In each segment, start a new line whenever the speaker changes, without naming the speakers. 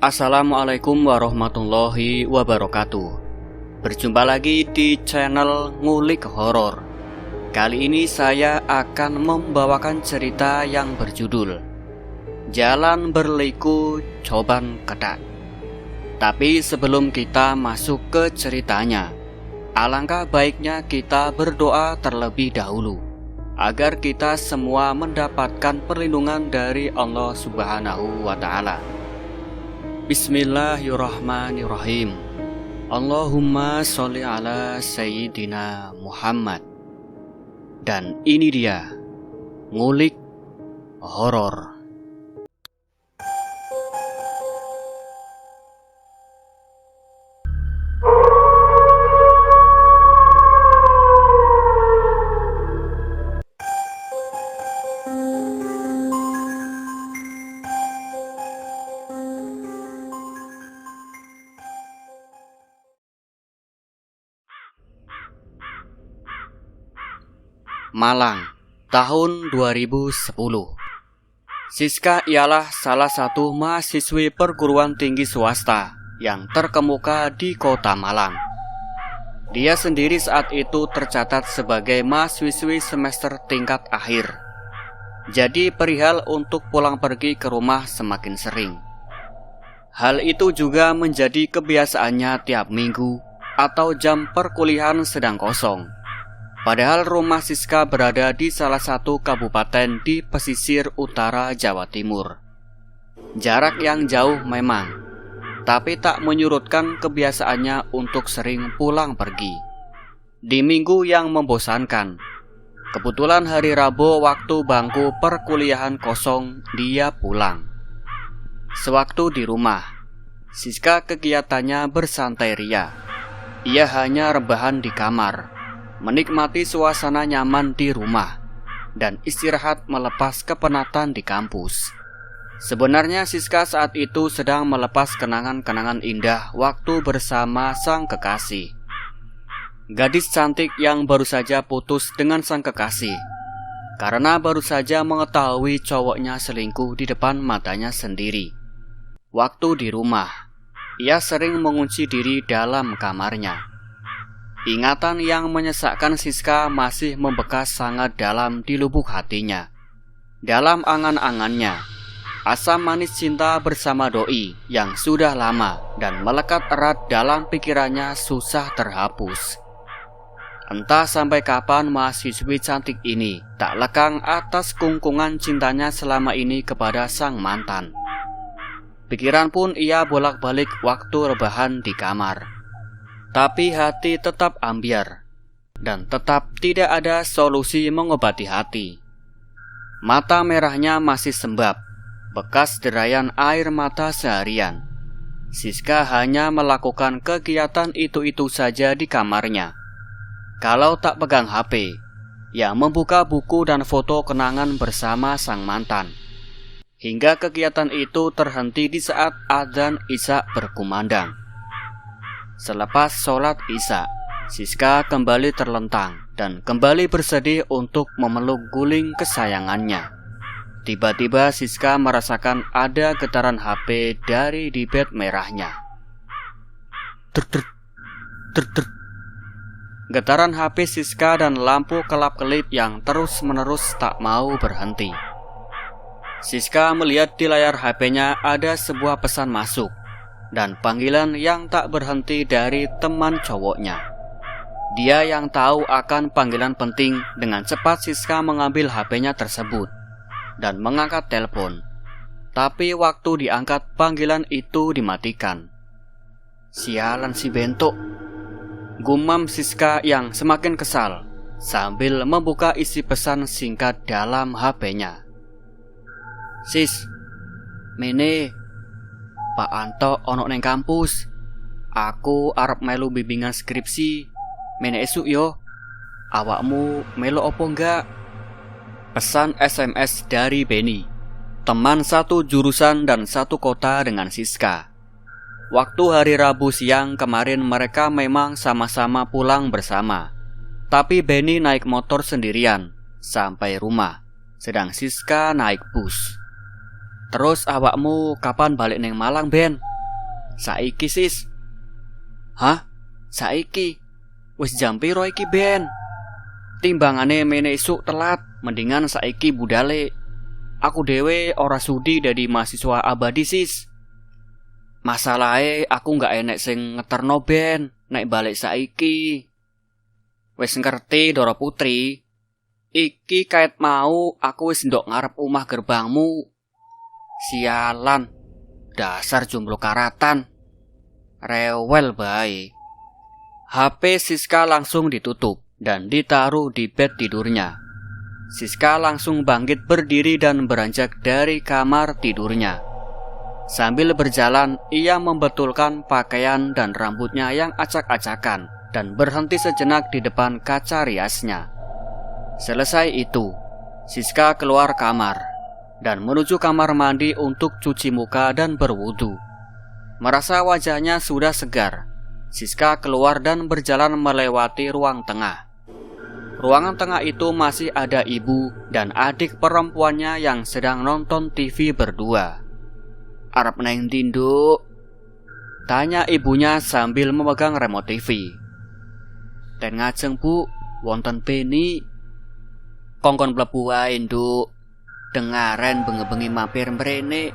Assalamualaikum warahmatullahi wabarakatuh. Berjumpa lagi di channel Ngulik Horor. Kali ini saya akan membawakan cerita yang berjudul Jalan Berliku Coban Ketat. Tapi sebelum kita masuk ke ceritanya, alangkah baiknya kita berdoa terlebih dahulu agar kita semua mendapatkan perlindungan dari Allah Subhanahu wa Ta'ala. Bismillahirrahmanirrahim. Allahumma sholli ala Sayyidina Muhammad. Dan ini dia Ngulik Horor. Malang, tahun 2010. Siska ialah salah satu mahasiswi perguruan tinggi swasta yang terkemuka di kota Malang. Dia sendiri saat itu tercatat sebagai mahasiswi semester tingkat akhir. Jadi perihal untuk pulang pergi ke rumah semakin sering. Hal itu juga menjadi kebiasaannya tiap minggu atau jam perkuliahan sedang kosong. Padahal rumah Siska berada di salah satu kabupaten di pesisir utara Jawa Timur. Jarak yang jauh memang, tapi tak menyurutkan kebiasaannya untuk sering pulang pergi. Di minggu yang membosankan, kebetulan hari Rabu waktu bangku perkuliahan kosong, dia pulang. Sewaktu di rumah, Siska kegiatannya bersantai ria. Ia hanya rebahan di kamar, menikmati suasana nyaman di rumah, dan istirahat melepas kepenatan di kampus. Sebenarnya Siska saat itu sedang melepas kenangan-kenangan indah waktu bersama sang kekasih. Gadis cantik yang baru saja putus dengan sang kekasih, karena baru saja mengetahui cowoknya selingkuh di depan matanya sendiri. Waktu di rumah, ia sering mengunci diri dalam kamarnya. Ingatan yang menyesakkan Siska masih membekas sangat dalam di lubuk hatinya. Dalam angan-angannya, asam manis cinta bersama doi yang sudah lama dan melekat erat dalam pikirannya susah terhapus. Entah sampai kapan mahasiswi cantik ini tak lekang atas kungkungan cintanya selama ini kepada sang mantan. Pikiran pun ia bolak-balik waktu rebahan di kamar. Tapi hati tetap ambyar, dan tetap tidak ada solusi mengobati hati. Mata merahnya masih sembab, bekas derayan air mata seharian. Siska hanya melakukan kegiatan itu-itu saja di kamarnya. Kalau tak pegang HP, ia membuka buku dan foto kenangan bersama sang mantan. Hingga kegiatan itu terhenti di saat adzan Isya berkumandang. Selepas sholat Isya, Siska kembali terlentang dan kembali bersedih untuk memeluk guling kesayangannya. Tiba-tiba Siska merasakan ada getaran HP dari di bed merahnya. Getaran HP Siska dan lampu kelap-kelip yang terus-menerus tak mau berhenti. Siska melihat di layar HP-nya ada sebuah pesan masuk dan panggilan yang tak berhenti dari teman cowoknya. Dia yang tahu akan panggilan penting, dengan cepat Siska mengambil HP-nya tersebut dan mengangkat telepon. Tapi waktu diangkat, panggilan itu dimatikan. Sialan si bentuk, gumam Siska yang semakin kesal sambil membuka isi pesan singkat dalam HP-nya. Sis, mene Pak Anto ono neng kampus. Aku arep melu bimbingan skripsi. Mene esuk yo. Awakmu melu opo enggak? Pesan SMS dari Benny, teman satu jurusan dan satu kota dengan Siska. Waktu hari Rabu siang kemarin mereka memang sama-sama pulang bersama. Tapi Benny naik motor sendirian sampai rumah, sedang Siska naik bus. Terus awakmu kapan balik neng Malang, Ben? Saiki sis. Hah? Saiki? Wis jam piro iki Ben? Timbangane mene esuk telat, mendingan saiki budale. Aku dhewe ora sudi dadi mahasiswa abadi sis. Masalahe aku gak enek sing ngeterno Ben nek balik saiki. Wis ngerti Doro Putri. Iki kait mau aku wis ndok ngarep omah gerbangmu. Sialan. Dasar jomblo karatan. Rewel bae. HP Siska langsung ditutup dan ditaruh di bed tidurnya. Siska langsung bangkit berdiri dan beranjak dari kamar tidurnya. Sambil berjalan, ia membetulkan pakaian dan rambutnya yang acak-acakan dan berhenti sejenak di depan kaca riasnya. Selesai itu, Siska keluar kamar dan menuju kamar mandi untuk cuci muka dan berwudu. Merasa wajahnya sudah segar, Siska keluar dan berjalan melewati ruang tengah. Ruangan tengah itu masih ada ibu dan adik perempuannya yang sedang nonton TV berdua. "Arep nang ndi, Nduk?" tanya ibunya sambil memegang remote TV. "Ten ngajeng, Bu, wonten Beni." "Kongkon mlebu wae, Nduk. Dengaren bengi-bengi mampir mrene.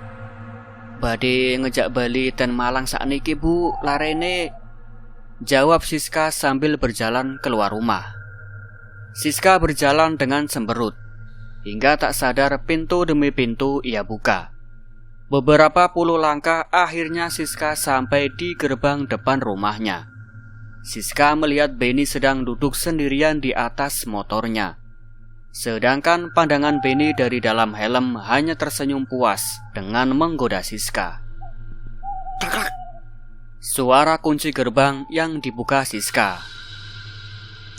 Badhe ngejak bali ten Malang sakniki, Bu, larene," jawab Siska sambil berjalan keluar rumah. Siska berjalan dengan semberut, hingga tak sadar pintu demi pintu ia buka. Beberapa puluh langkah akhirnya Siska sampai di gerbang depan rumahnya. Siska melihat Beni sedang duduk sendirian di atas motornya. Sedangkan pandangan Beni dari dalam helm hanya tersenyum puas dengan menggoda Siska. "Tak!" Suara kunci gerbang yang dibuka Siska.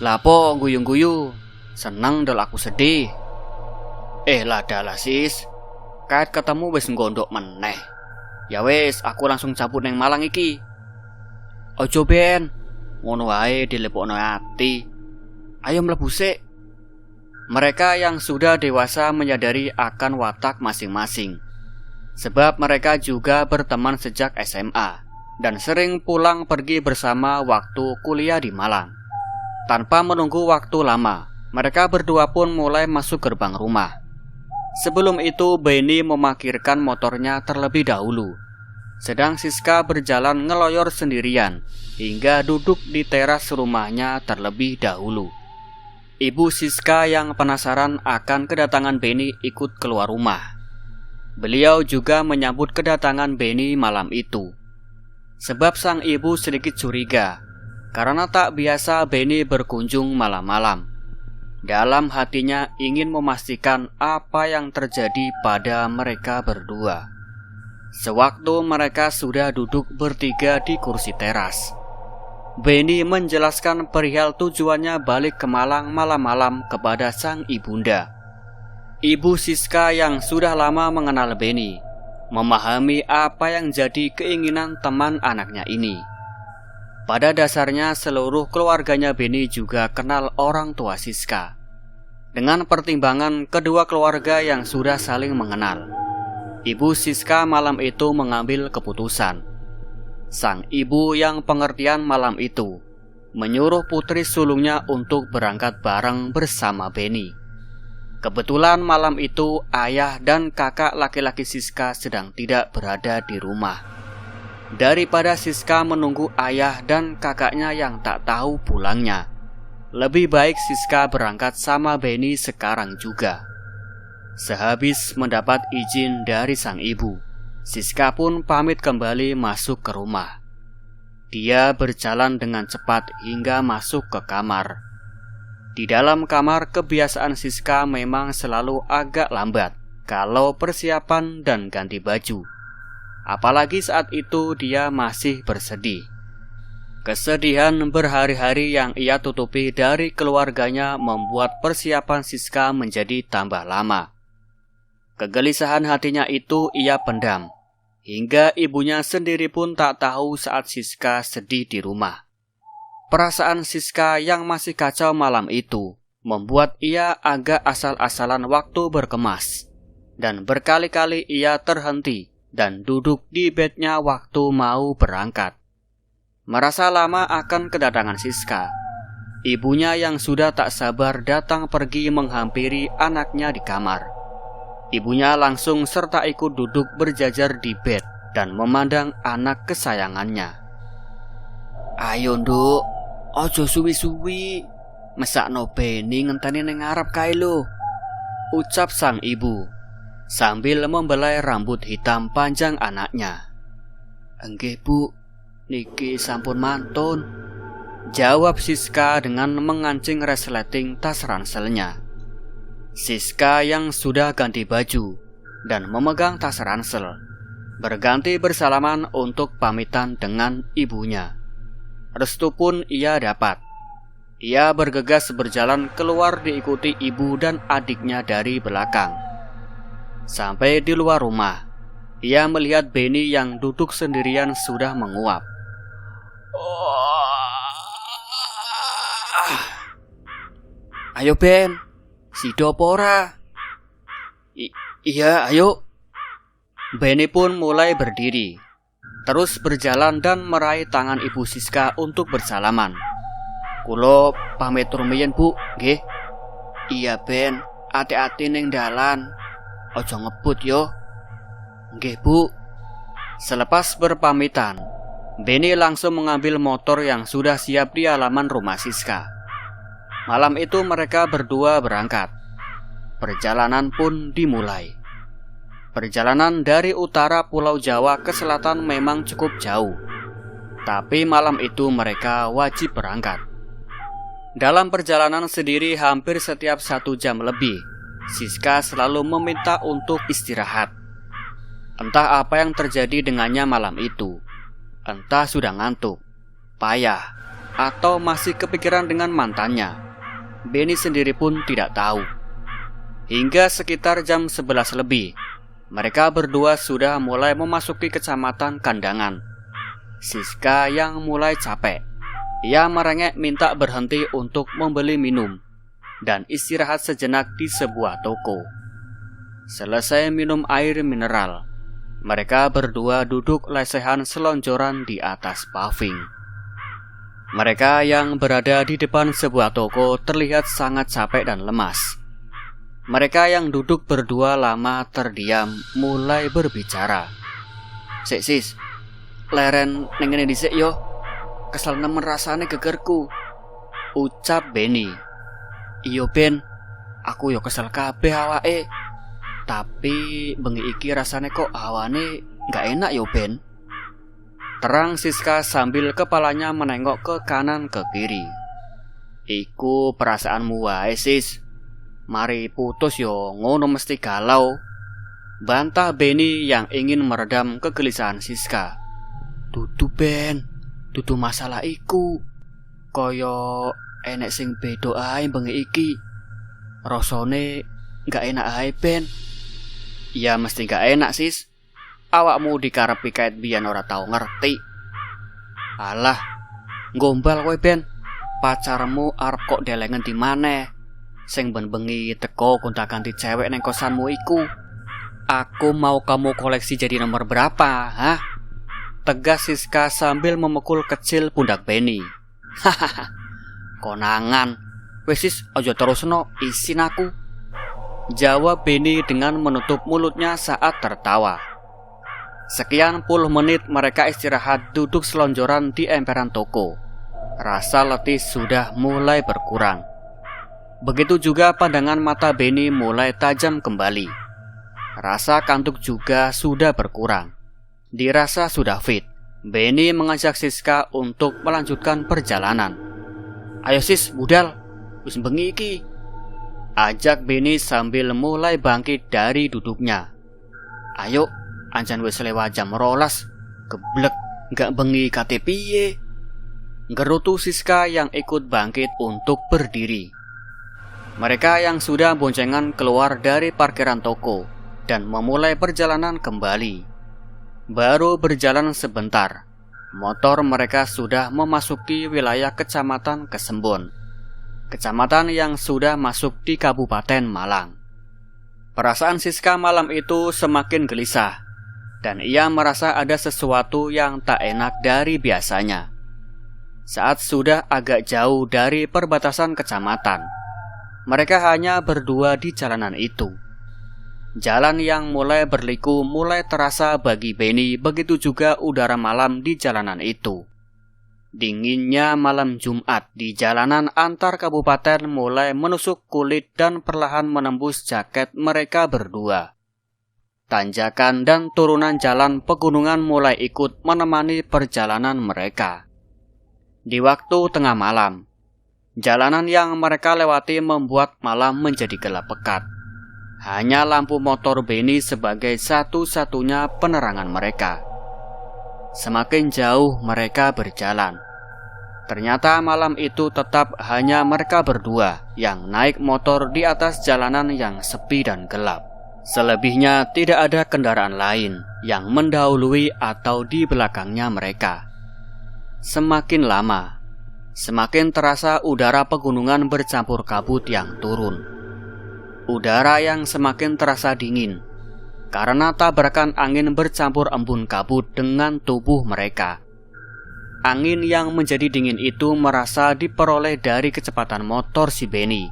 "Lapo guyu-guyu? Seneng del aku sedih." Lah dalah sis, kait ketemu wis nggondok meneh. Ya wis, aku langsung cabut neng Malang iki. "Ojo Ben, ngono wae dilepokno ati. Ayo mlebu sik." Mereka yang sudah dewasa menyadari akan watak masing-masing, sebab mereka juga berteman sejak SMA dan sering pulang pergi bersama waktu kuliah di Malang. Tanpa menunggu waktu lama, mereka berdua pun mulai masuk gerbang rumah. Sebelum itu, Beni memarkirkan motornya terlebih dahulu, sedang Siska berjalan ngeloyor sendirian hingga duduk di teras rumahnya terlebih dahulu. Ibu Siska yang penasaran akan kedatangan Beni ikut keluar rumah. Beliau juga menyambut kedatangan Beni malam itu, sebab sang ibu sedikit curiga karena tak biasa Beni berkunjung malam-malam. Dalam hatinya ingin memastikan apa yang terjadi pada mereka berdua. Sewaktu mereka sudah duduk bertiga di kursi teras, Beni menjelaskan perihal tujuannya balik ke Malang malam-malam kepada sang ibunda. Ibu Siska yang sudah lama mengenal Beni memahami apa yang jadi keinginan teman anaknya ini. Pada dasarnya seluruh keluarganya Beni juga kenal orang tua Siska. Dengan pertimbangan kedua keluarga yang sudah saling mengenal, Ibu Siska malam itu mengambil keputusan. Sang ibu yang pengertian malam itu menyuruh putri sulungnya untuk berangkat bareng bersama Beni. Kebetulan malam itu ayah dan kakak laki-laki Siska sedang tidak berada di rumah. Daripada Siska menunggu ayah dan kakaknya yang tak tahu pulangnya, lebih baik Siska berangkat sama Beni sekarang juga. Sehabis mendapat izin dari sang ibu, Siska pun pamit kembali masuk ke rumah. Dia berjalan dengan cepat hingga masuk ke kamar. Di dalam kamar, kebiasaan Siska memang selalu agak lambat kalau persiapan dan ganti baju. Apalagi saat itu dia masih bersedih. Kesedihan berhari-hari yang ia tutupi dari keluarganya membuat persiapan Siska menjadi tambah lama. Kegelisahan hatinya itu ia pendam, hingga ibunya sendiri pun tak tahu saat Siska sedih di rumah. Perasaan Siska yang masih kacau malam itu membuat ia agak asal-asalan waktu berkemas, dan berkali-kali ia terhenti dan duduk di bednya waktu mau berangkat. Merasa lama akan kedatangan Siska, ibunya yang sudah tak sabar datang pergi menghampiri anaknya di kamar. Ibunya langsung serta ikut duduk berjajar di bed dan memandang anak kesayangannya. "Ayo nduk, ojo suwi-suwi, mesakno Beni ngenteni ning ngarep kae lho," ucap sang ibu sambil membelai rambut hitam panjang anaknya. "Enggih Bu, niki sampun mantun," jawab Siska dengan mengancing resleting tas ranselnya. Siska yang sudah ganti baju dan memegang tas ransel berganti bersalaman untuk pamitan dengan ibunya. Restu pun ia dapat. Ia bergegas berjalan keluar diikuti ibu dan adiknya dari belakang. Sampai di luar rumah, ia melihat Beni yang duduk sendirian sudah menguap. "Ayo Ben, sido apa ora?" Iya, ayo." Beni pun mulai berdiri, terus berjalan dan meraih tangan ibu Siska untuk bersalaman. "Kulo pamit rumiyin Bu, nggih." "Iya Ben, ati-ati ning dalan, ojo ngebut yo." "Nggih Bu." Selepas berpamitan, Beni langsung mengambil motor yang sudah siap di halaman rumah Siska. Malam itu mereka berdua berangkat. Perjalanan pun dimulai. Perjalanan dari utara Pulau Jawa ke selatan memang cukup jauh, tapi malam itu mereka wajib berangkat. Dalam perjalanan sendiri hampir setiap 1 jam lebih, Siska selalu meminta untuk istirahat. Entah apa yang terjadi dengannya malam itu. Entah sudah ngantuk, payah, atau masih kepikiran dengan mantannya. Beni sendiri pun tidak tahu. Hingga sekitar jam 11 lebih, mereka berdua sudah mulai memasuki kecamatan Kandangan. Siska yang mulai capek. Ia merengek minta berhenti untuk membeli minum dan istirahat sejenak di sebuah toko. Selesai minum air mineral, mereka berdua duduk lesehan selonjoran di atas paving. Mereka yang berada di depan sebuah toko terlihat sangat capek dan lemas. Mereka yang duduk berdua lama terdiam mulai berbicara. "Sik sis, leren ning ngene dhisik yo. Kesel nemen rasane gegerku," ucap Beni. "Iyo Ben, aku yo kesel kabeh awake. Tapi bengi iki rasane kok hawane gak enak yo Ben," terang Siska sambil kepalanya menengok ke kanan ke kiri. "Iku perasaanmu wae sis. Mari putus yo ngono mesti galau," bantah Beni yang ingin meredam kegelisahan Siska. "Dudu Ben, dudu masalah iku. Kaya enek sing beda ae bengi iki. Rasane gak enak ae Ben." "Ya mesti gak enak sis. Awakmu dikarepi kait biyen ora tau ngerti." "Alah, gombal kowe Ben. Pacarmu arep kok delengen di maneh. Sing ben bengi teko gonta-ganti cewek neng kosanmu iku. Aku mau kamu koleksi jadi nomor berapa, hah?" tegas Siska sambil memukul kecil pundak Beni. "Hahaha, konangan. Wes sis, aja terusno, isin aku," jawab Beni dengan menutup mulutnya saat tertawa. Sekian puluh menit mereka istirahat duduk selonjoran di emperan toko. Rasa letih sudah mulai berkurang. Begitu juga pandangan mata Beni mulai tajam kembali. Rasa kantuk juga sudah berkurang. Dirasa sudah fit, Beni mengajak Siska untuk melanjutkan perjalanan. "Ayo sis, budal, wis bengi iki," ajak Beni sambil mulai bangkit dari duduknya. "Ayo, anjan wis lewat jam 12, geblek gak bengi kate piye," gerutu Siska yang ikut bangkit untuk berdiri. Mereka yang sudah boncengan keluar dari parkiran toko dan memulai perjalanan kembali. Baru berjalan sebentar, motor mereka sudah memasuki wilayah Kecamatan Kesembon, kecamatan yang sudah masuk di Kabupaten Malang. Perasaan Siska malam itu semakin gelisah. dan ia merasa ada sesuatu yang tak enak dari biasanya. Saat sudah agak jauh dari perbatasan kecamatan, mereka hanya berdua di jalanan itu. Jalan yang mulai berliku mulai terasa bagi Benny, begitu juga udara malam di jalanan itu. Dinginnya malam Jumat di jalanan antar kabupaten mulai menusuk kulit dan perlahan menembus jaket mereka berdua. Tanjakan dan turunan jalan pegunungan mulai ikut menemani perjalanan mereka. Di waktu tengah malam, jalanan yang mereka lewati membuat malam menjadi gelap pekat. Hanya lampu motor Benny sebagai satu-satunya penerangan mereka. Semakin jauh mereka berjalan, ternyata malam itu tetap hanya mereka berdua yang naik motor di atas jalanan yang sepi dan gelap. Selebihnya tidak ada kendaraan lain yang mendahului atau di belakangnya mereka. Semakin lama, semakin terasa udara pegunungan bercampur kabut yang turun. Udara yang semakin terasa dingin karena tabrakan angin bercampur embun kabut dengan tubuh mereka. Angin yang menjadi dingin itu merasa diperoleh dari kecepatan motor si Benny.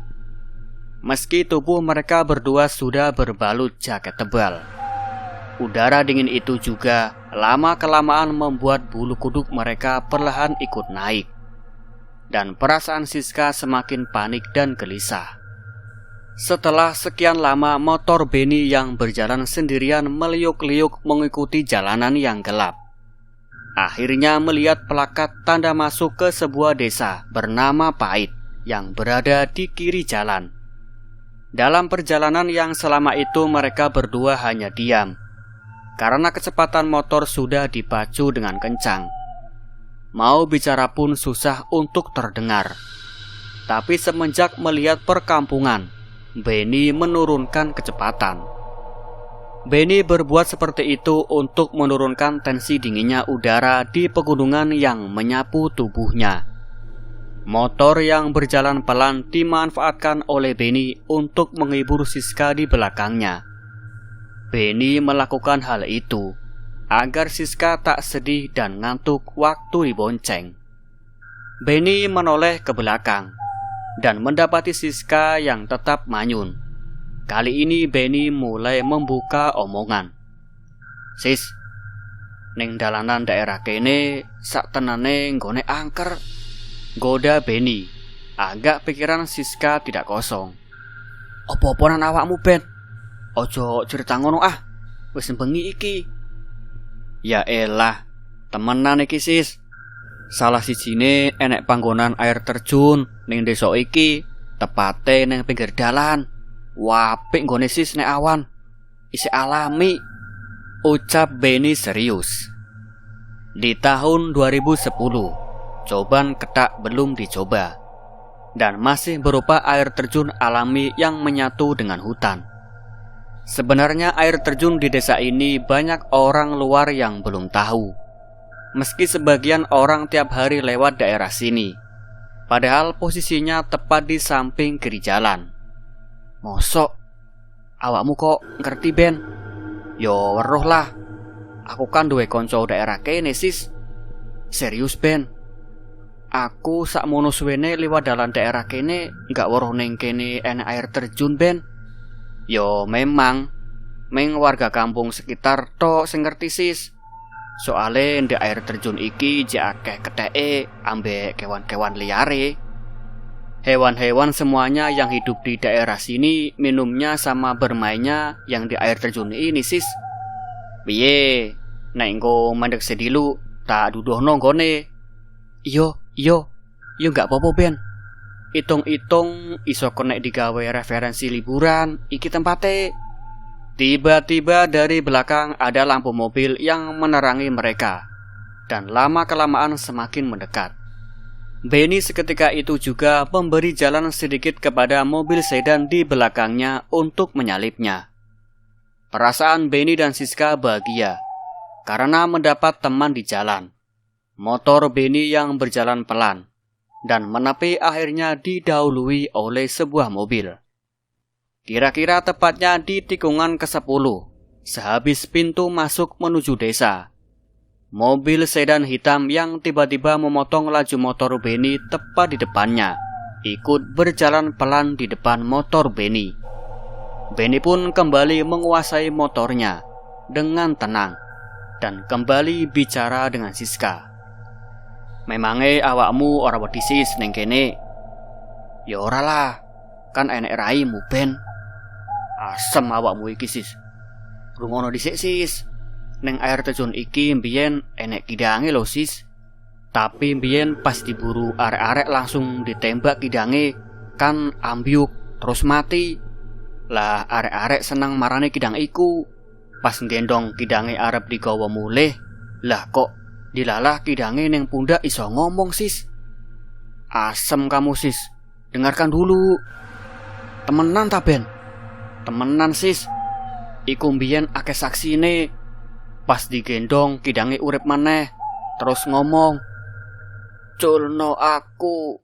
Meski tubuh mereka berdua sudah berbalut jaket tebal, udara dingin itu juga lama-kelamaan membuat bulu kuduk mereka perlahan ikut naik. Dan perasaan Siska semakin panik dan gelisah. Setelah sekian lama motor Benny yang berjalan sendirian meliuk-liuk mengikuti jalanan yang gelap, akhirnya melihat plakat tanda masuk ke sebuah desa bernama Pait yang berada di kiri jalan. Dalam perjalanan yang selama itu mereka berdua hanya diam, karena kecepatan motor sudah dipacu dengan kencang. Mau bicara pun susah untuk terdengar. Tapi semenjak melihat perkampungan, Benny menurunkan kecepatan. Benny berbuat seperti itu untuk menurunkan tensi dinginnya udara di pegunungan yang menyapu tubuhnya. Motor yang berjalan pelan dimanfaatkan oleh Benny untuk menghibur Siska di belakangnya. Benny melakukan hal itu agar Siska tak sedih dan ngantuk waktu dibonceng. Benny menoleh ke belakang dan mendapati Siska yang tetap manyun. Kali ini Benny mulai membuka omongan. "Sis, ning dalanan daerah kene sak tenane nggone angker," goda Benny. Agak pikiran Siska tidak kosong. "Opo-oponan awakmu, Ben? Ojo cerita ngono ah, wis bengi iki." "Ya elah, temenan iki sis. Salah sijine enek panggonan air terjun ning desa iki, tepate ning pinggir dalan. Wapik nggone sis nek awan. Isih alami," ucap Benny serius. Di tahun 2010, coban ketak belum dicoba, dan masih berupa air terjun alami yang menyatu dengan hutan. Sebenarnya air terjun di desa ini banyak orang luar yang belum tahu. Meski sebagian orang tiap hari lewat daerah sini, padahal posisinya tepat di samping kiri jalan. "Mosok awakmu kok ngerti, Ben?" "Yo weruh lah, aku kan duwe konco daerah kene sis." "Serius, Ben? Aku sakmono suwene liwat dalan daerah kene gak weruh ning kene enek air terjun, Ben." "Yo memang, meng warga kampung sekitar tok sing ngerti sis. Soale ndek air terjun iki jek akeh keteke ambek kewan-kewan liare. Hewan-hewan semuanya yang hidup di daerah sini minumnya sama bermainnya yang di air terjun ini sis. Piye, nek engko mandek sedilu tak duduhno nggone." Iyo gak apa-apa, Ben. Itung-itung iso konek digawe referensi liburan iki tempate. Tiba-tiba dari belakang ada lampu mobil yang menerangi mereka, dan lama-kelamaan semakin mendekat. Benny seketika itu juga memberi jalan sedikit kepada mobil sedan di belakangnya untuk menyalipnya. Perasaan Benny dan Siska bahagia karena mendapat teman di jalan. Motor Benny yang berjalan pelan dan menepi akhirnya didahului oleh sebuah mobil. Kira-kira tepatnya di tikungan ke-10, sehabis pintu masuk menuju desa. Mobil sedan hitam yang tiba-tiba memotong laju motor Benny tepat di depannya ikut berjalan pelan di depan motor Benny. Benny pun kembali menguasai motornya dengan tenang dan kembali bicara dengan Siska. "Memange awakmu ora wedi sis ning kene?" "Ya ora lah, kan enek raimu Ben." "Asem awakmu iki sis. Rungono dhisik sis. Ning air terjun iki mbiyen enek kidange lho sis. Tapi mbiyen pas diburu arek-arek langsung ditembak kidange, kan ambyuk terus mati. Lah arek-arek seneng marane kidang iku. Pas nggendong kidange arep digawa mulih, lah kok dilalah kidange ning pundak iso ngomong sis." "Asem kamu sis. Dengarkan dulu." "Temenan ta Ben?" "Temenan sis. Iku mbiyen akeh saksine. Pas digendong kidange urip maneh, terus ngomong, 'Culno aku,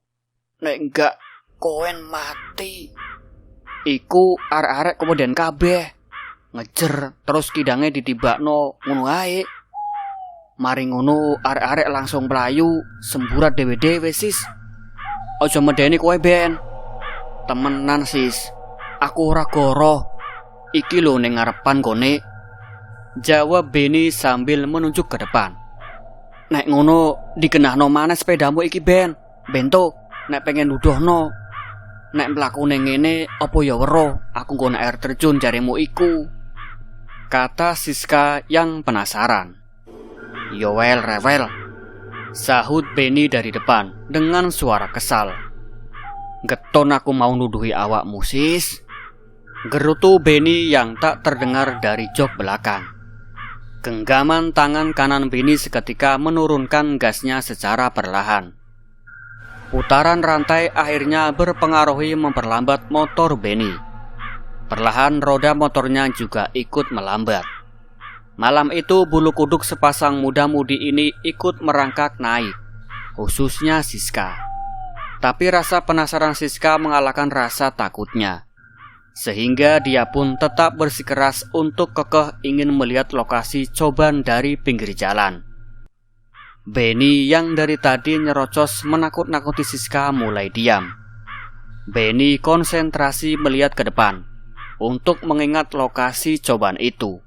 nek enggak koen mati.' Iku arek-arek kemudian kabeh ngejer terus kidange ditibakno ngono ae. Mari ngono arek-arek langsung mlayu semburat dewe-dewe sis. Aja medeni kowe Ben. Temenan sis. Aku ora goroh. Iki lho ning ngarepan gone," jawab Benny sambil menunjuk ke depan. "Nek ngono digenahno maneh sepedamu iki Ben. Bento, nek pengen nuduhno. Nek mlaku ning ngene apa ya weruh aku nggon air terjun jaremu iku," kata Siska yang penasaran. "Yo wel rewel," sahut Benny dari depan dengan suara kesal. "Geton aku mau nuduhi awakmu sis," gerutu Benny yang tak terdengar dari jok belakang. Genggaman tangan kanan Benny seketika menurunkan gasnya secara perlahan. Putaran rantai akhirnya berpengaruhi memperlambat motor Benny. Perlahan roda motornya juga ikut melambat. Malam itu bulu kuduk sepasang muda-mudi ini ikut merangkak naik, khususnya Siska. Tapi rasa penasaran Siska mengalahkan rasa takutnya, sehingga dia pun tetap bersikeras untuk kekeh ingin melihat lokasi coban dari pinggir jalan. Benny yang dari tadi nyerocos menakut-nakuti Siska mulai diam. Benny konsentrasi melihat ke depan untuk mengingat lokasi coban itu.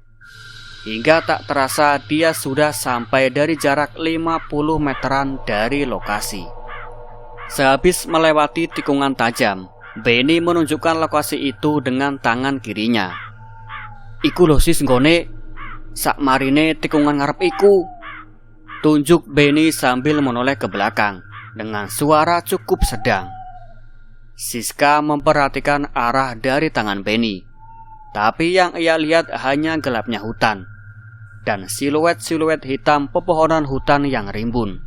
Hingga tak terasa dia sudah sampai dari jarak 50 meteran dari lokasi. Sehabis melewati tikungan tajam, Benny menunjukkan lokasi itu dengan tangan kirinya. "Iku lho sis nggone, sak marine tikungan ngarep iku," tunjuk Benny sambil menoleh ke belakang dengan suara cukup sedang. Siska memperhatikan arah dari tangan Benny, tapi yang ia lihat hanya gelapnya hutan dan siluet-siluet hitam pepohonan hutan yang rimbun.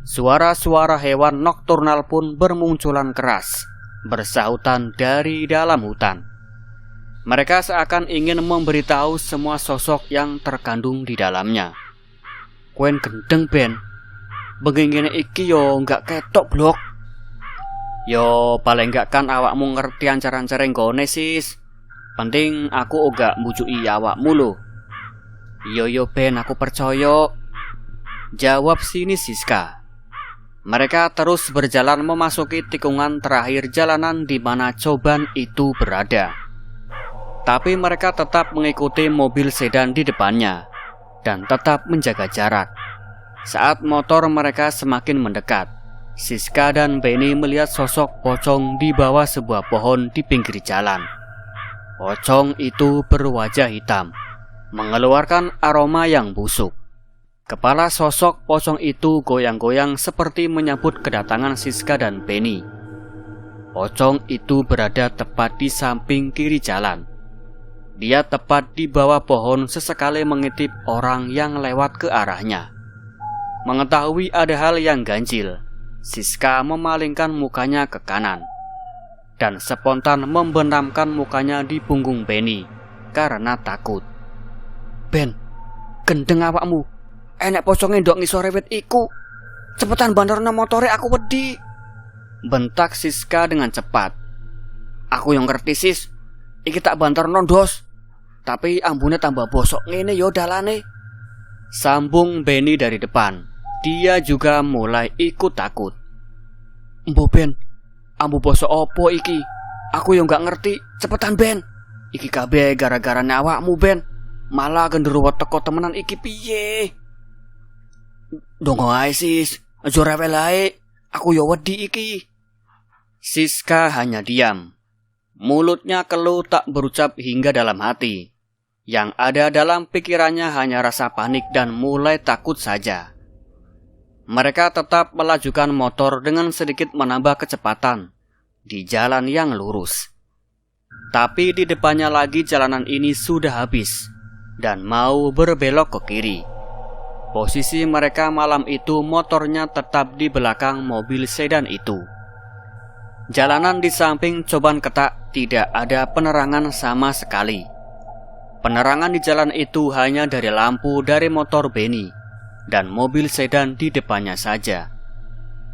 Suara-suara hewan nokturnal pun bermunculan keras, bersahutan dari dalam hutan. Mereka seakan ingin memberitahu semua sosok yang terkandung di dalamnya. "Koen gendeng Ben, begini iki yo nggak ketok blok." "Yo paling nggak kan awakmu ngerti ancar-ancar nggone sis. Penting aku uga mbujuki awakmu lho." Yo Ben, aku percaya," jawab sini Siska. Mereka terus berjalan memasuki tikungan terakhir jalanan di mana coban itu berada. Tapi mereka tetap mengikuti mobil sedan di depannya dan tetap menjaga jarak. Saat motor mereka semakin mendekat, Siska dan Benny melihat sosok pocong di bawah sebuah pohon di pinggir jalan. Pocong itu berwajah hitam, mengeluarkan aroma yang busuk. Kepala sosok pocong itu goyang-goyang seperti menyambut kedatangan Siska dan Benny. Pocong itu berada tepat di samping kiri jalan. Dia tepat di bawah pohon sesekali mengintip orang yang lewat ke arahnya. Mengetahui ada hal yang ganjil, Siska memalingkan mukanya ke kanan dan spontan membenamkan mukanya di punggung Benny karena takut. "Ben, gendeng awakmu. Enek poconge ndok ngisor rewet iku. Cepetan banterno motore aku wedi," bentak Siska dengan cepat. "Aku yang ngerti sis. Iki tak banterno dos. Tapi ambune tambah bosok ngene yo dalane. Sambung Benny dari depan. Dia juga mulai ikut takut. Mbo Ben, ambu bosok opo iki? Aku yo gak ngerti. Cepetan Ben. Iki kabeh gara-gara awakmu Ben. Malah genderuwo teko temenan iki piye? Dongo ae sis, aja rewel ae. Aku yo wedi iki. Siska hanya diam. Mulutnya keluh tak berucap hingga dalam hati. Yang ada dalam pikirannya hanya rasa panik dan mulai takut saja. Mereka tetap melajukan motor dengan sedikit menambah kecepatan di jalan yang lurus. Tapi di depannya lagi jalanan ini sudah habis dan mau berbelok ke kiri. Posisi mereka malam itu motornya tetap di belakang mobil sedan itu. Jalanan di samping Coban Ketak tidak ada penerangan sama sekali. Penerangan di jalan itu hanya dari lampu dari motor Benny dan mobil sedan di depannya saja.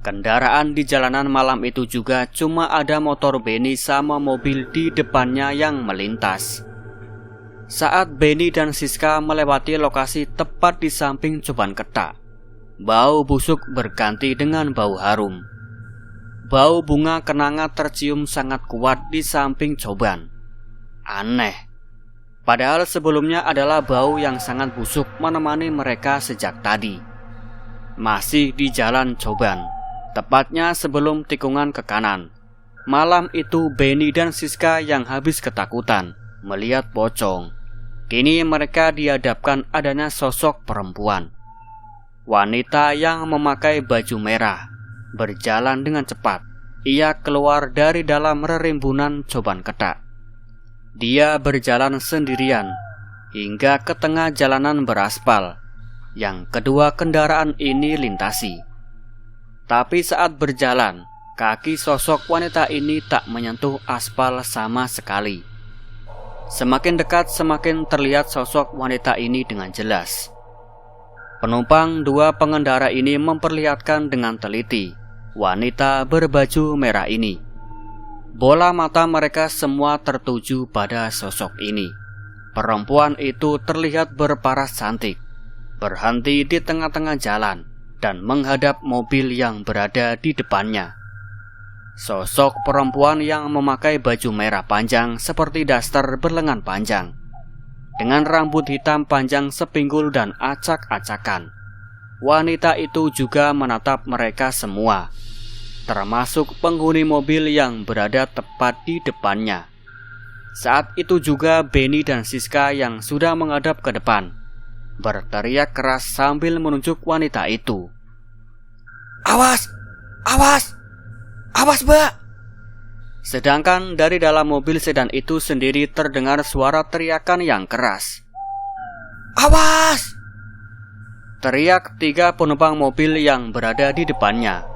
Kendaraan di jalanan malam itu juga cuma ada motor Benny sama mobil di depannya yang melintas. Saat Benny dan Siska melewati lokasi tepat di samping Coban Ketak, bau busuk berganti dengan bau harum. Bau bunga kenanga tercium sangat kuat di samping Coban. Aneh. Padahal sebelumnya adalah bau yang sangat busuk menemani mereka sejak tadi. Masih di jalan Coban, tepatnya sebelum tikungan ke kanan. Malam itu Benny dan Siska yang habis ketakutan melihat pocong. Kini mereka dihadapkan adanya sosok perempuan. Wanita yang memakai baju merah berjalan dengan cepat. Ia keluar dari dalam rerimbunan Coban Ketak. Dia berjalan sendirian hingga ke tengah jalanan beraspal yang kedua kendaraan ini lintasi. Tapi saat berjalan, kaki sosok wanita ini tak menyentuh aspal sama sekali. Semakin dekat semakin terlihat sosok wanita ini dengan jelas. Penumpang dua pengendara ini memperlihatkan dengan teliti wanita berbaju merah ini. Bola mata mereka semua tertuju pada sosok ini. Perempuan itu terlihat berparas cantik, berhenti di tengah-tengah jalan dan menghadap mobil yang berada di depannya. Sosok perempuan yang memakai baju merah panjang seperti daster berlengan panjang, dengan rambut hitam panjang sepinggul dan acak-acakan. Wanita itu juga menatap mereka semua, termasuk penghuni mobil yang berada tepat di depannya. Saat itu juga Benny dan Siska yang sudah menghadap ke depan berteriak keras sambil menunjuk wanita itu. Awas! Awas! Awas, Mbak! Sedangkan dari dalam mobil sedan itu sendiri terdengar suara teriakan yang keras. Awas! Teriak tiga penumpang mobil yang berada di depannya.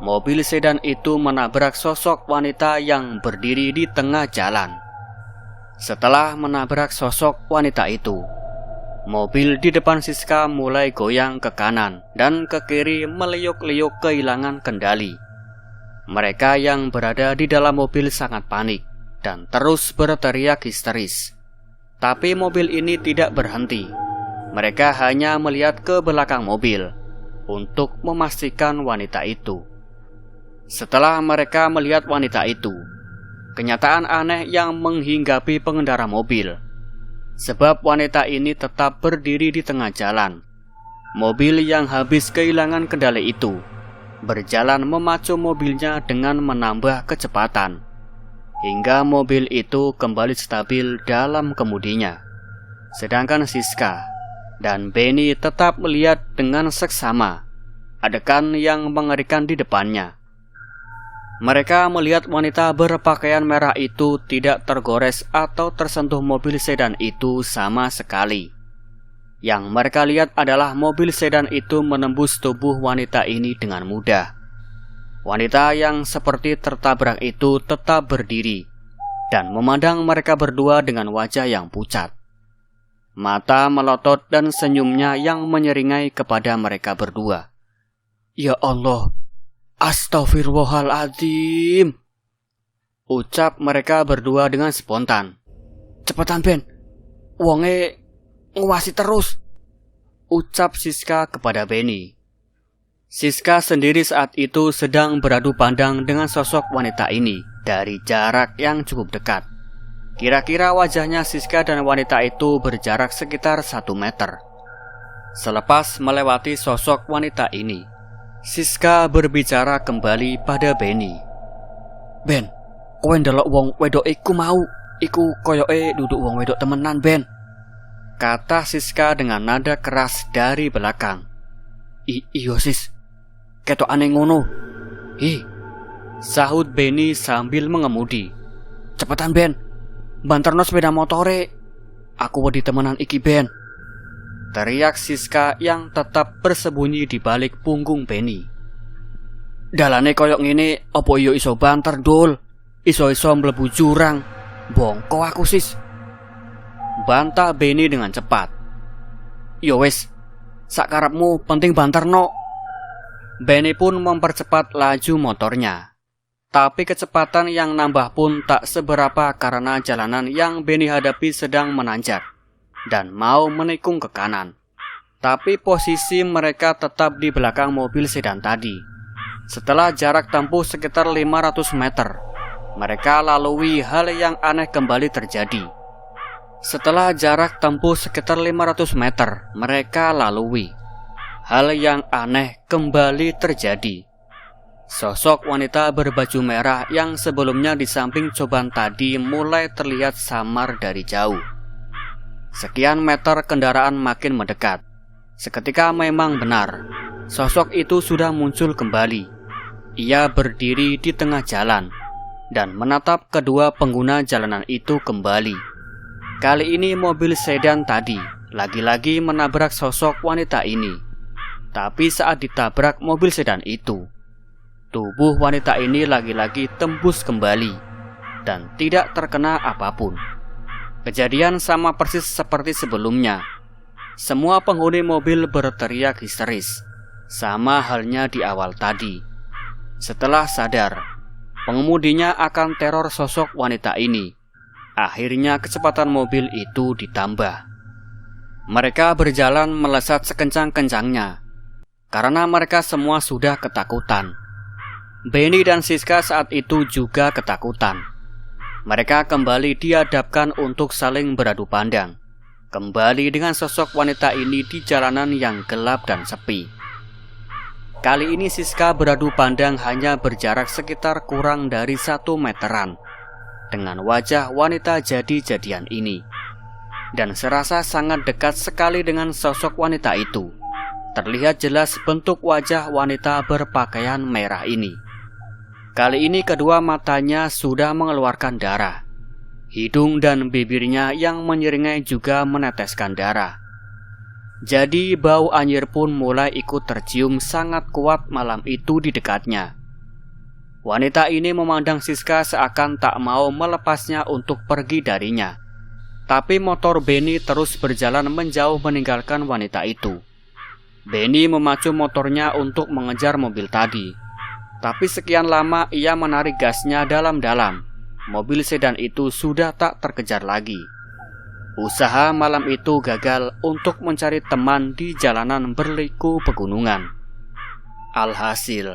Mobil sedan itu menabrak sosok wanita yang berdiri di tengah jalan. Setelah menabrak sosok wanita itu, mobil di depan Siska mulai goyang ke kanan dan ke kiri meliuk-liuk kehilangan kendali. Mereka yang berada di dalam mobil sangat panik dan terus berteriak histeris. Tapi mobil ini tidak berhenti. Mereka hanya melihat ke belakang mobil untuk memastikan wanita itu. Setelah mereka melihat wanita itu, kenyataan aneh yang menghinggapi pengendara mobil. Sebab wanita ini tetap berdiri di tengah jalan. Mobil yang habis kehilangan kendali itu berjalan memacu mobilnya dengan menambah kecepatan, hingga mobil itu kembali stabil dalam kemudinya. Sedangkan Siska dan Benny tetap melihat dengan seksama adegan yang mengerikan di depannya. Mereka melihat wanita berpakaian merah itu tidak tergores atau tersentuh mobil sedan itu sama sekali. Yang mereka lihat adalah mobil sedan itu menembus tubuh wanita ini dengan mudah. Wanita yang seperti tertabrak itu tetap berdiri dan memandang mereka berdua dengan wajah yang pucat. Mata melotot dan senyumnya yang menyeringai kepada mereka berdua. Ya Allah! Astaghfirullahaladzim, ucap mereka berdua dengan spontan. Cepetan Ben, wonge nguwasi terus, ucap Siska kepada Benny. Siska sendiri saat itu sedang beradu pandang dengan sosok wanita ini dari jarak yang cukup dekat. Kira-kira wajahnya Siska dan wanita itu berjarak sekitar 1 meter. Selepas melewati sosok wanita ini, Siska berbicara kembali pada Benny. Ben, kowe ndelok wong wedok iku mau, iku koyoke duduk wong wedok temenan, Ben, kata Siska dengan nada keras dari belakang. Iyo sis, ketokane ngono. Sahut Benny sambil mengemudi. Cepetan Ben, banterno sepeda motore. Aku wedi temenan iki Ben, teriak Siska yang tetap bersembunyi di balik punggung Benny. Dalane koyok ngene, opo iyo iso banter dul? Iso-iso mlebu jurang. Bongko aku sis, bantah Benny dengan cepat. Yo wes, sakarepmu penting banterno. Benny pun mempercepat laju motornya. Tapi kecepatan yang nambah pun tak seberapa karena jalanan yang Benny hadapi sedang menanjak dan mau menikung ke kanan. Tapi posisi mereka tetap di belakang mobil sedan tadi. Setelah jarak tempuh sekitar 500 meter, mereka lalui hal yang aneh kembali terjadi. Setelah jarak tempuh sekitar 500 meter, mereka lalui hal yang aneh kembali terjadi. Sosok wanita berbaju merah yang sebelumnya di samping cobaan tadi mulai terlihat samar dari jauh. Sekian meter kendaraan makin mendekat. Seketika memang benar, sosok itu sudah muncul kembali. Ia berdiri di tengah jalan dan menatap kedua pengguna jalanan itu kembali. Kali ini mobil sedan tadi lagi-lagi menabrak sosok wanita ini. Tapi saat ditabrak mobil sedan itu, tubuh wanita ini lagi-lagi tembus kembali dan tidak terkena apapun. Kejadian sama persis seperti sebelumnya. Semua penghuni mobil berteriak histeris, sama halnya di awal tadi. Setelah sadar pengemudinya akan teror sosok wanita ini, akhirnya kecepatan mobil itu ditambah. Mereka berjalan melesat sekencang-kencangnya karena mereka semua sudah ketakutan. Benny dan Siska saat itu juga ketakutan. Mereka kembali dihadapkan untuk saling beradu pandang, kembali dengan sosok wanita ini di jalanan yang gelap dan sepi. Kali ini Siska beradu pandang hanya berjarak sekitar kurang dari 1 meteran dengan wajah wanita jadi-jadian ini, dan serasa sangat dekat sekali dengan sosok wanita itu. Terlihat jelas bentuk wajah wanita berpakaian merah ini. Kali ini kedua matanya sudah mengeluarkan darah. Hidung dan bibirnya yang menyeringai juga meneteskan darah. Jadi bau anyir pun mulai ikut tercium sangat kuat malam itu di dekatnya. Wanita ini memandang Siska seakan tak mau melepasnya untuk pergi darinya. Tapi motor Benny terus berjalan menjauh meninggalkan wanita itu. Benny memacu motornya untuk mengejar mobil tadi. Tapi sekian lama ia menarik gasnya dalam-dalam. Mobil sedan itu sudah tak terkejar lagi. Usaha malam itu gagal untuk mencari teman di jalanan berliku pegunungan. Alhasil,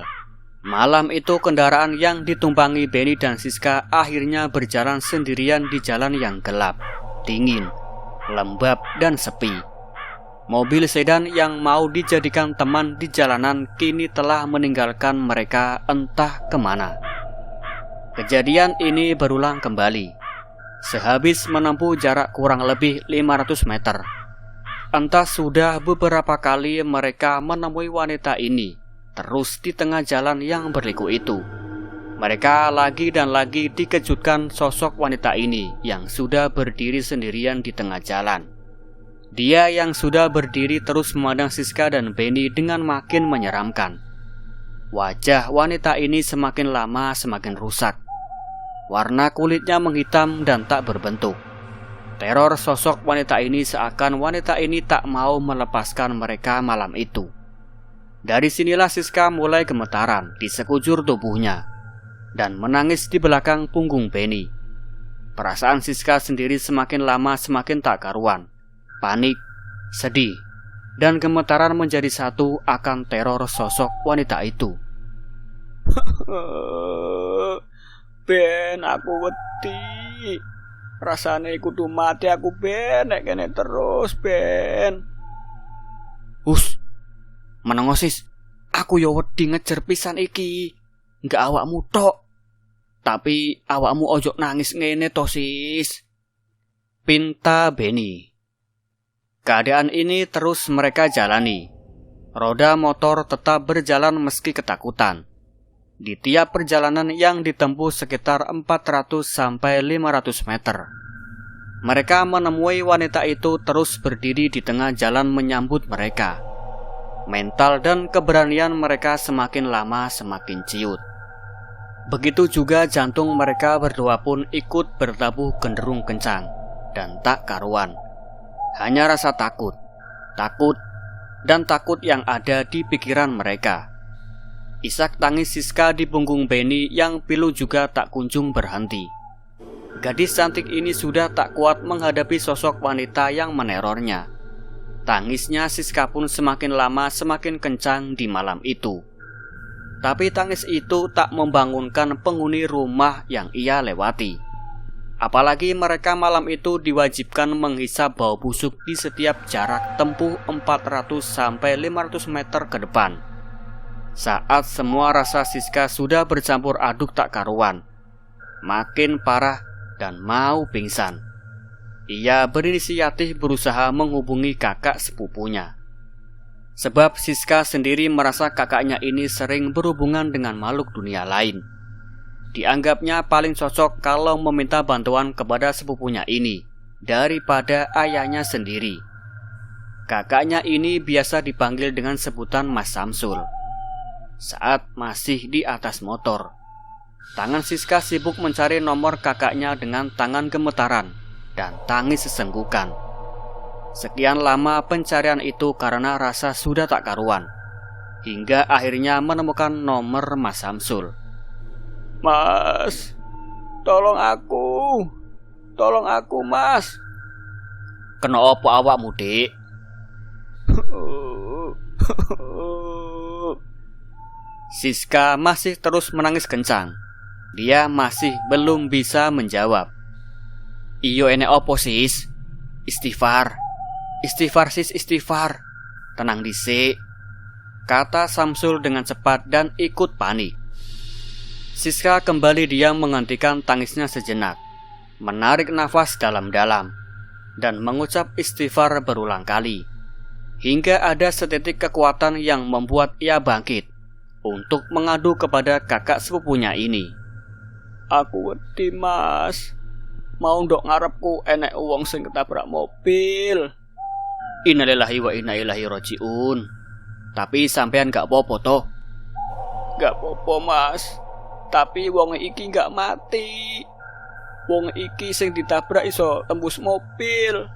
malam itu kendaraan yang ditumpangi Benny dan Siska akhirnya berjalan sendirian di jalan yang gelap, dingin, lembab dan sepi. Mobil sedan yang mau dijadikan teman di jalanan kini telah meninggalkan mereka entah kemana. Kejadian ini berulang kembali. Sehabis menempuh jarak kurang lebih 500 meter. Entah sudah beberapa kali mereka menemui wanita ini terus di tengah jalan yang berliku itu. Mereka lagi dan lagi dikejutkan sosok wanita ini yang sudah berdiri sendirian di tengah jalan. Dia yang sudah berdiri terus memandang Siska dan Benny dengan makin menyeramkan. Wajah wanita ini semakin lama semakin rusak. Warna kulitnya menghitam dan tak berbentuk. Teror sosok wanita ini seakan wanita ini tak mau melepaskan mereka malam itu. Dari sinilah Siska mulai gemetaran di sekujur tubuhnya dan menangis di belakang punggung Benny. Perasaan Siska sendiri semakin lama semakin tak karuan. Panik, sedih, dan gemetaran menjadi satu akan teror sosok wanita itu.
Ben, aku wedi. Rasane kudu mati aku, Ben, nek kene terus, Ben.
Hus, menengo sis, aku yo wedi ngejer pisan iki. Enggak awakmu tok. Tapi awakmu ojo nangis ngene to sis. Pinta Beni. Keadaan ini terus mereka jalani. Roda motor tetap berjalan meski ketakutan. Di tiap perjalanan yang ditempuh sekitar 400 sampai 500 meter. Mereka menemui wanita itu terus berdiri di tengah jalan menyambut mereka. Mental dan keberanian mereka semakin lama semakin ciut. Begitu juga jantung mereka berdua pun ikut bertabuh cenderung kencang dan tak karuan. Hanya rasa takut, dan takut yang ada di pikiran mereka. Isak tangis Siska di punggung Beni yang pilu juga tak kunjung berhenti. Gadis cantik ini sudah tak kuat menghadapi sosok wanita yang menerornya. Tangisnya Siska pun semakin lama semakin kencang di malam itu. Tapi tangis itu tak membangunkan penghuni rumah yang ia lewati. Apalagi mereka malam itu diwajibkan menghisap bau busuk di setiap jarak tempuh 400 sampai 500 meter ke depan. Saat semua rasa Siska sudah bercampur aduk tak karuan, makin parah dan mau pingsan. Ia berinisiatif berusaha menghubungi kakak sepupunya. Sebab Siska sendiri merasa kakaknya ini sering berhubungan dengan makhluk dunia lain. Dianggapnya paling cocok kalau meminta bantuan kepada sepupunya ini daripada ayahnya sendiri. Kakaknya ini biasa dipanggil dengan sebutan Mas Samsul. Saat masih di atas motor, tangan Siska sibuk mencari nomor kakaknya dengan tangan gemetaran dan tangis sesenggukan. Sekian lama pencarian itu karena rasa sudah tak karuan, hingga akhirnya menemukan nomor Mas Samsul.
Mas, tolong aku Mas.
Kena opo awakmu, Dik? Siska masih terus menangis kencang. Dia masih belum bisa menjawab. Iyo enek opo sis? Istighfar sis, istighfar. Tenang disik, kata Samsul dengan cepat dan ikut panik. Siska kembali diam menghentikan tangisnya sejenak, menarik nafas dalam-dalam, dan mengucap istighfar berulang kali. Hingga ada setitik kekuatan yang membuat ia bangkit untuk mengadu kepada kakak sepupunya ini.
Aku wedi Mas, mau ndok ngarepku enek wong sing ketabrak mobil.
Innalillahi wa inna ilaihi rajiun. Tapi sampean gak apa-apa toh?
Gak apa-apa Mas, tapi wong iki gak mati. Wong iki sing ditabrak iso tembus mobil.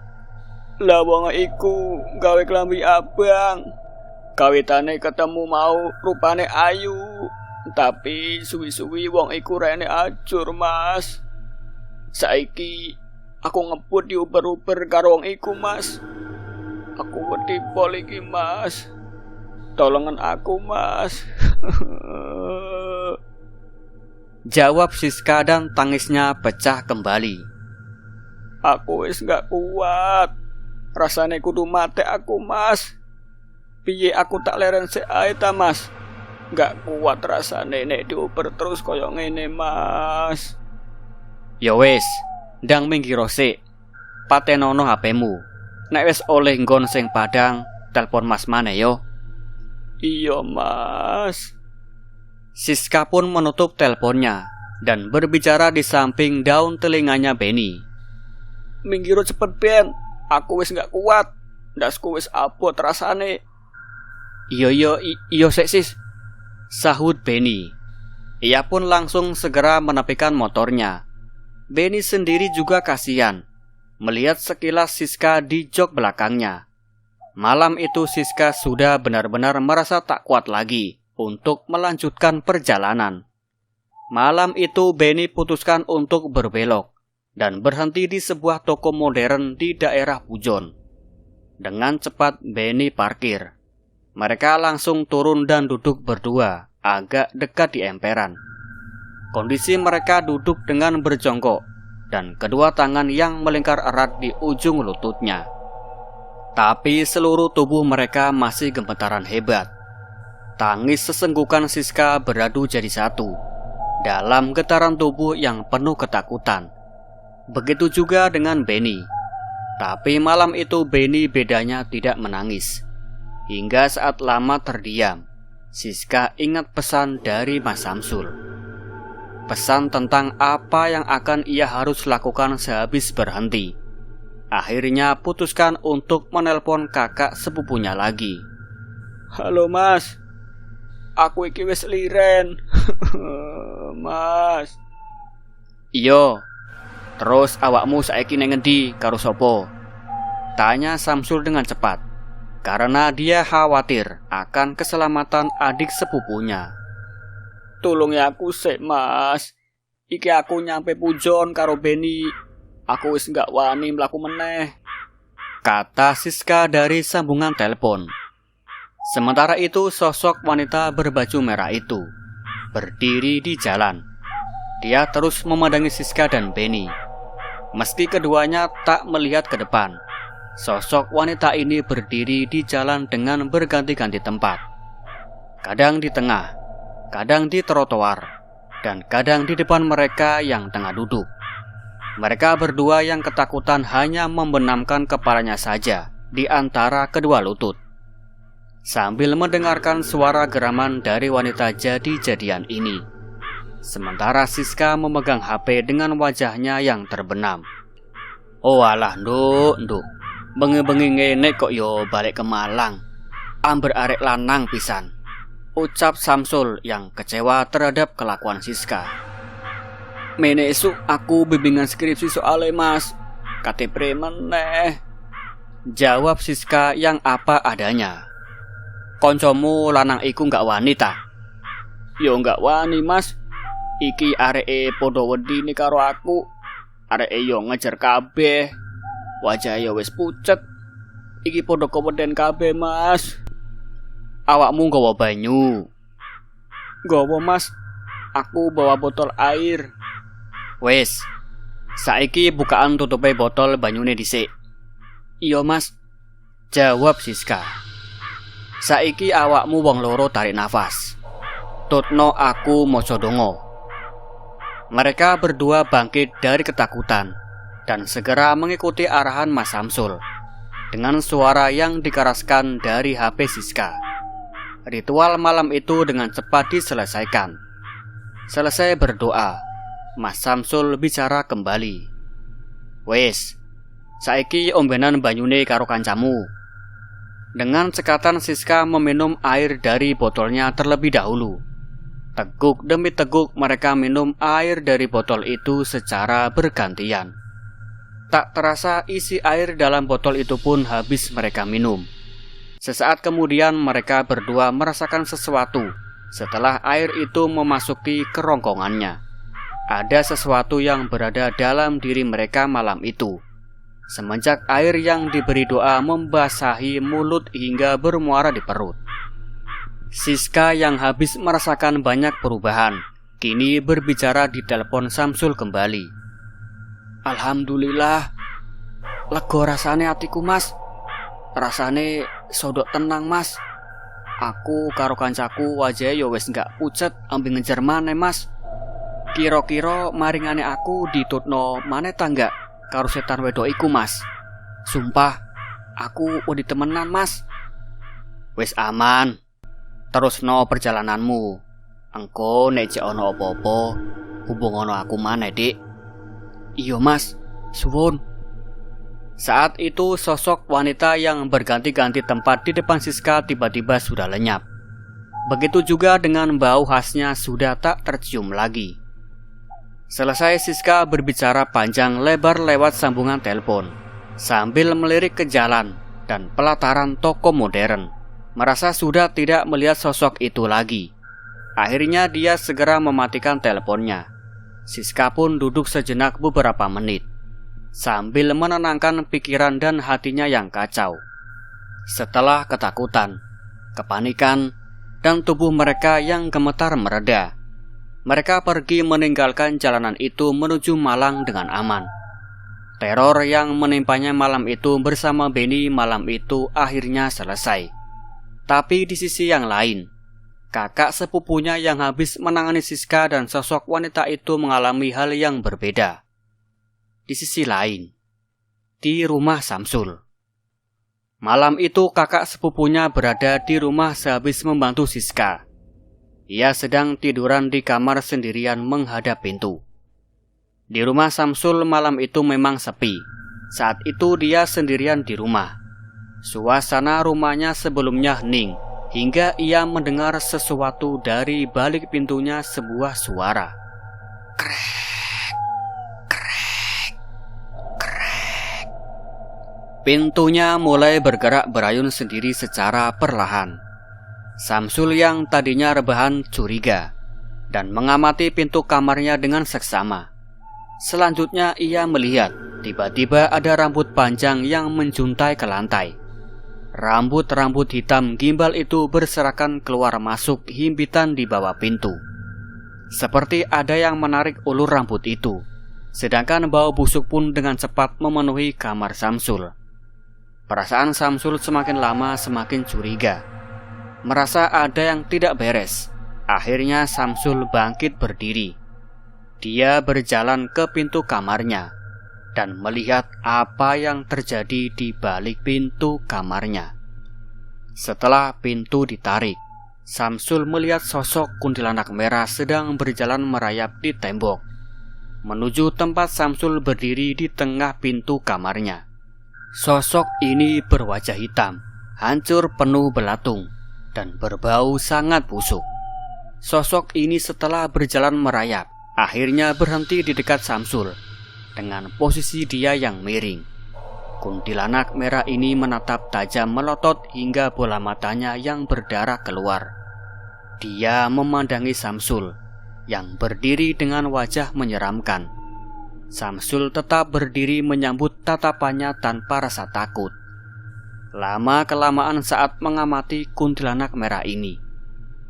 Lah wong iku gawe klambi abang. Kawitane ketemu mau rupane ayu, tapi suwi-suwi wong iku rene ajur Mas. Saiki aku ngebut diuber-uber karo wong iku Mas. Aku wedi pol iki Mas. Tolongan aku Mas.
Jawab Siska dan tangisnya pecah kembali.
Aku wis gak kuat. Rasane kudu mati aku Mas. Piye aku tak leren sik ae ta Mas. Gak kuat rasane nek diuber terus koyo ngene Mas.
Ya wis, ndang minggir sik. Patenono HP-mu. Nek wis oleh nggon sing padang, telepon Mas maneh yo.
Iya Mas.
Siska pun menutup teleponnya dan berbicara di samping daun telinganya Beni.
Minggir cepet Ben, aku wis gak kuat. Ndasku wis abot rasane.
Iyo sik sis, sahut Beni. Ia pun langsung segera menepikan motornya. Beni sendiri juga kasihan melihat sekilas Siska di jok belakangnya. Malam itu Siska sudah benar-benar merasa tak kuat lagi untuk melanjutkan perjalanan. Malam itu Beni putuskan untuk berbelok dan berhenti di sebuah toko modern di daerah Pujon. Dengan cepat Benny parkir. Mereka langsung turun dan duduk berdua, agak dekat di emperan. Kondisi mereka duduk dengan berjongkok, dan kedua tangan yang melingkar erat di ujung lututnya. Tapi seluruh tubuh mereka masih gemetaran hebat. Tangis sesenggukan Siska beradu jadi satu dalam getaran tubuh yang penuh ketakutan. Begitu juga dengan Benny. Tapi malam itu Benny bedanya tidak menangis. Hingga saat lama terdiam, Siska ingat pesan dari Mas Samsul. Pesan tentang apa yang akan ia harus lakukan sehabis berhenti. Akhirnya putuskan untuk menelpon kakak sepupunya lagi.
Halo Mas, aku iki wis liren. Mas.
Iyo, terus awakmu saiki nang ngendi karo sapa? Tanya Samsul dengan cepat, karena dia khawatir akan keselamatan adik sepupunya.
Tulungi aku sik Mas, iki aku nyampe Pujon karo Benny. Aku wis gak wani mlaku meneh,
kata Siska dari sambungan telepon. Sementara itu sosok wanita berbaju merah itu berdiri di jalan. Dia terus memandangi Siska dan Benny. Meski keduanya tak melihat ke depan, sosok wanita ini berdiri di jalan dengan berganti-ganti tempat. Kadang di tengah, kadang di trotoar, dan kadang di depan mereka yang tengah duduk. Mereka berdua yang ketakutan hanya membenamkan kepalanya saja di antara kedua lutut, sambil mendengarkan suara geraman dari wanita jadi-jadian ini. Sementara Siska memegang HP dengan wajahnya yang terbenam. Oh alah nduk, bengi-bengi ngene kok yo balik ke Malang. Amber arek lanang pisan, ucap Samsul yang kecewa terhadap kelakuan Siska.
Mene esuk aku bimbingan skripsi soalnya Mas, KTP meneh,
jawab Siska yang apa adanya. Koncomu lanang iku gak wani ta?
Yo gak wani Mas, iki areke podo wedine karo aku. Areke yo ngejar kabeh, wajah yo wis pucet. Iki podo keweden kabeh Mas.
Awakmu nggawa banyu?
Nggawa Mas, aku bawa botol air.
Wes, saiki bukaan tutupe botol banyune dhisik.
Iya Mas,
jawab Siska. Saiki awakmu wong loro tarik nafas. Tutno aku maca donga. Mereka berdua bangkit dari ketakutan dan segera mengikuti arahan Mas Samsul dengan suara yang dikeraskan dari HP Siska. Ritual malam itu dengan cepat diselesaikan. Selesai berdoa, Mas Samsul bicara kembali. Wes, saiki ombenan banyune karo kancamu. Dengan cekatan Siska meminum air dari botolnya terlebih dahulu. Teguk demi teguk mereka minum air dari botol itu secara bergantian. Tak terasa isi air dalam botol itu pun habis mereka minum. Sesaat kemudian mereka berdua merasakan sesuatu setelah air itu memasuki kerongkongannya. Ada sesuatu yang berada dalam diri mereka malam itu. Semenjak air yang diberi doa membasahi mulut hingga bermuara di perut. Siska yang habis merasakan banyak perubahan, kini berbicara di telepon Samsul kembali.
Alhamdulillah, lega rasane atiku Mas. Rasane sodok tenang Mas. Aku karo kancaku wajah yo wis gak pucet ambil ngejar maneh Mas. Kira-kira maringane aku ditutno maneh tangga karo setan wedok iku Mas. Sumpah, aku wedi temenan Mas.
Wis aman, terusno perjalananmu. Engko nek jek ana apa-apa, hubungono aku maneh, Dik.
Iya Mas, suwun.
Saat itu sosok wanita yang berganti-ganti tempat di depan Siska tiba-tiba sudah lenyap. Begitu juga dengan bau khasnya sudah tak tercium lagi. Selesai Siska berbicara panjang lebar lewat sambungan telepon, sambil melirik ke jalan dan pelataran toko modern. Merasa sudah tidak melihat sosok itu lagi. Akhirnya dia segera mematikan teleponnya. Siska pun duduk sejenak beberapa menit, sambil menenangkan pikiran dan hatinya yang kacau. Setelah ketakutan, kepanikan, dan tubuh mereka yang gemetar mereda, mereka pergi meninggalkan jalanan itu menuju Malang dengan aman. Teror yang menimpanya malam itu bersama Benny malam itu akhirnya selesai. Tapi di sisi yang lain, kakak sepupunya yang habis menangani Siska dan sosok wanita itu mengalami hal yang berbeda. Di sisi lain, di rumah Samsul. Malam itu kakak sepupunya berada di rumah sehabis membantu Siska. Ia sedang tiduran di kamar sendirian menghadap pintu. Di rumah Samsul malam itu memang sepi. Saat itu dia sendirian di rumah. Suasana rumahnya sebelumnya hening, hingga ia mendengar sesuatu dari balik pintunya, sebuah suara. Krek, krek, krek. Pintunya mulai bergerak berayun sendiri secara perlahan. Samsul yang tadinya rebahan curiga dan mengamati pintu kamarnya dengan seksama. Selanjutnya ia melihat tiba-tiba ada rambut panjang yang menjuntai ke lantai. Rambut-rambut hitam gimbal itu berserakan keluar masuk himpitan di bawah pintu. Seperti ada yang menarik ulur rambut itu. Sedangkan bau busuk pun dengan cepat memenuhi kamar Samsul. Perasaan Samsul semakin lama semakin curiga. Merasa ada yang tidak beres. Akhirnya Samsul bangkit berdiri. Dia berjalan ke pintu kamarnya dan melihat apa yang terjadi di balik pintu kamarnya. Setelah pintu ditarik, Samsul melihat sosok kuntilanak merah sedang berjalan merayap di tembok, menuju tempat Samsul berdiri di tengah pintu kamarnya. Sosok ini berwajah hitam, hancur penuh belatung, dan berbau sangat busuk. Sosok ini setelah berjalan merayap, akhirnya berhenti di dekat Samsul dengan posisi dia yang miring. Kuntilanak merah ini menatap tajam melotot hingga bola matanya yang berdarah keluar. Dia memandangi Samsul yang berdiri dengan wajah menyeramkan. Samsul tetap berdiri menyambut tatapannya tanpa rasa takut. Lama-kelamaan saat mengamati kuntilanak merah ini,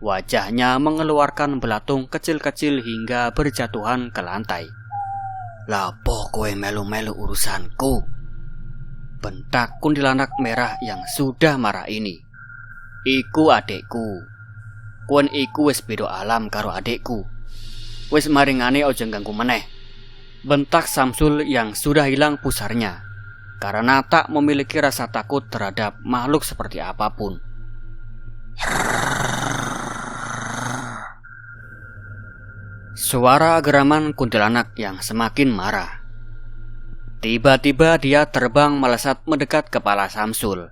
wajahnya mengeluarkan belatung kecil-kecil hingga berjatuhan ke lantai. "Lapo kowe melu-melu urusanku?" bentak kuntilanak merah yang sudah marah ini. "Iku adekku. Kowe iku wis beda alam karo adekku. Wis maringane aja ganggu meneh," bentak Samsul yang sudah hilang pusarnya karena tak memiliki rasa takut terhadap makhluk seperti apapun. Suara geraman kuntilanak yang semakin marah. Tiba-tiba dia terbang melesat mendekat kepala Samsul.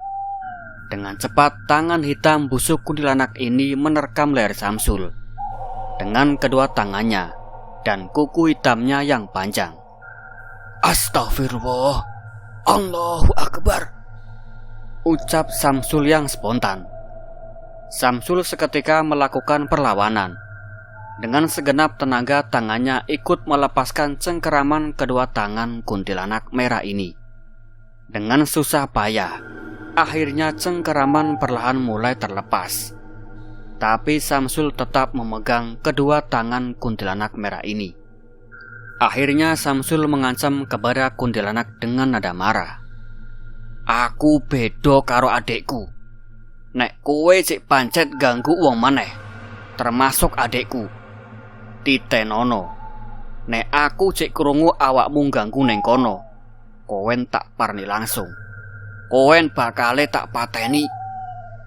Dengan cepat tangan hitam busuk kuntilanak ini menerkam leher Samsul dengan kedua tangannya dan kuku hitamnya yang panjang. "Astagfirullah, Allahu Akbar," ucap Samsul yang spontan. Samsul seketika melakukan perlawanan. Dengan segenap tenaga tangannya ikut melepaskan cengkeraman kedua tangan kuntilanak merah ini. Dengan susah payah, akhirnya cengkeraman perlahan mulai terlepas. Tapi Samsul tetap memegang kedua tangan kuntilanak merah ini. Akhirnya Samsul mengancam kepada kuntilanak dengan nada marah. "Aku bedo karo adekku. Nek kowe cek pancet ganggu wong maneh, termasuk adekku, titenono. Nek aku cek krungu awakmu ganggu neng kono, kowen tak parni langsung. Kowen bakale tak pateni,"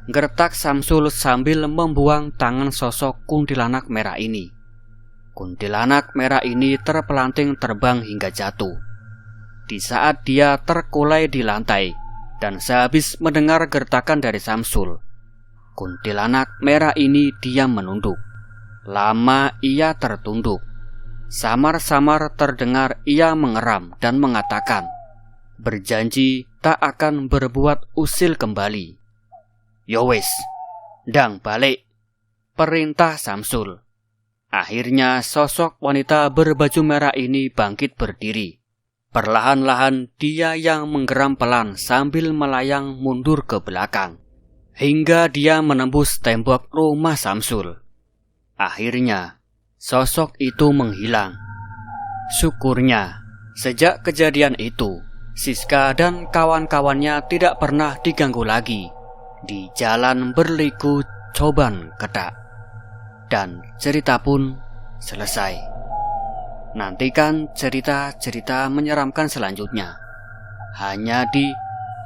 gertak Samsul sambil membuang tangan sosok kuntilanak merah ini. Kuntilanak merah ini terpelanting terbang hingga jatuh. Di saat dia terkulai di lantai dan sehabis mendengar gertakan dari Samsul, kuntilanak merah ini diam menunduk. Lama ia tertunduk. Samar-samar terdengar ia mengeram dan mengatakan, berjanji tak akan berbuat usil kembali. "Yo wis, ndang balik," perintah Samsul. Akhirnya sosok wanita berbaju merah ini bangkit berdiri. Perlahan-lahan dia yang menggeram pelan sambil melayang mundur ke belakang, hingga dia menembus tembok rumah Samsul. Akhirnya sosok itu menghilang. Syukurnya, sejak kejadian itu, Siska dan kawan-kawannya tidak pernah diganggu lagi di jalan berliku Coban Kedak. Dan cerita pun selesai. Nantikan cerita-cerita menyeramkan selanjutnya hanya di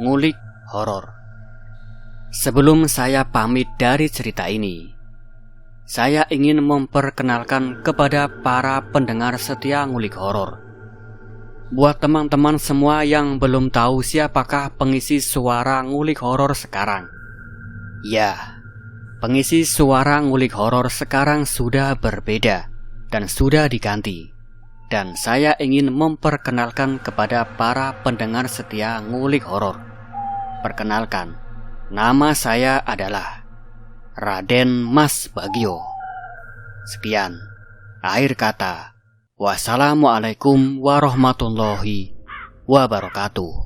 Ngulik Horor. Sebelum saya pamit dari cerita ini, saya ingin memperkenalkan kepada para pendengar setia Ngulik Horor. Buat teman-teman semua yang belum tahu siapakah pengisi suara Ngulik Horor sekarang. Ya, pengisi suara Ngulik Horor sekarang sudah berbeda dan sudah diganti. Dan saya ingin memperkenalkan kepada para pendengar setia Ngulik Horor. Perkenalkan, nama saya adalah Raden Mas Bagio. Sekian, akhir kata. Wassalamualaikum warahmatullahi wabarakatuh.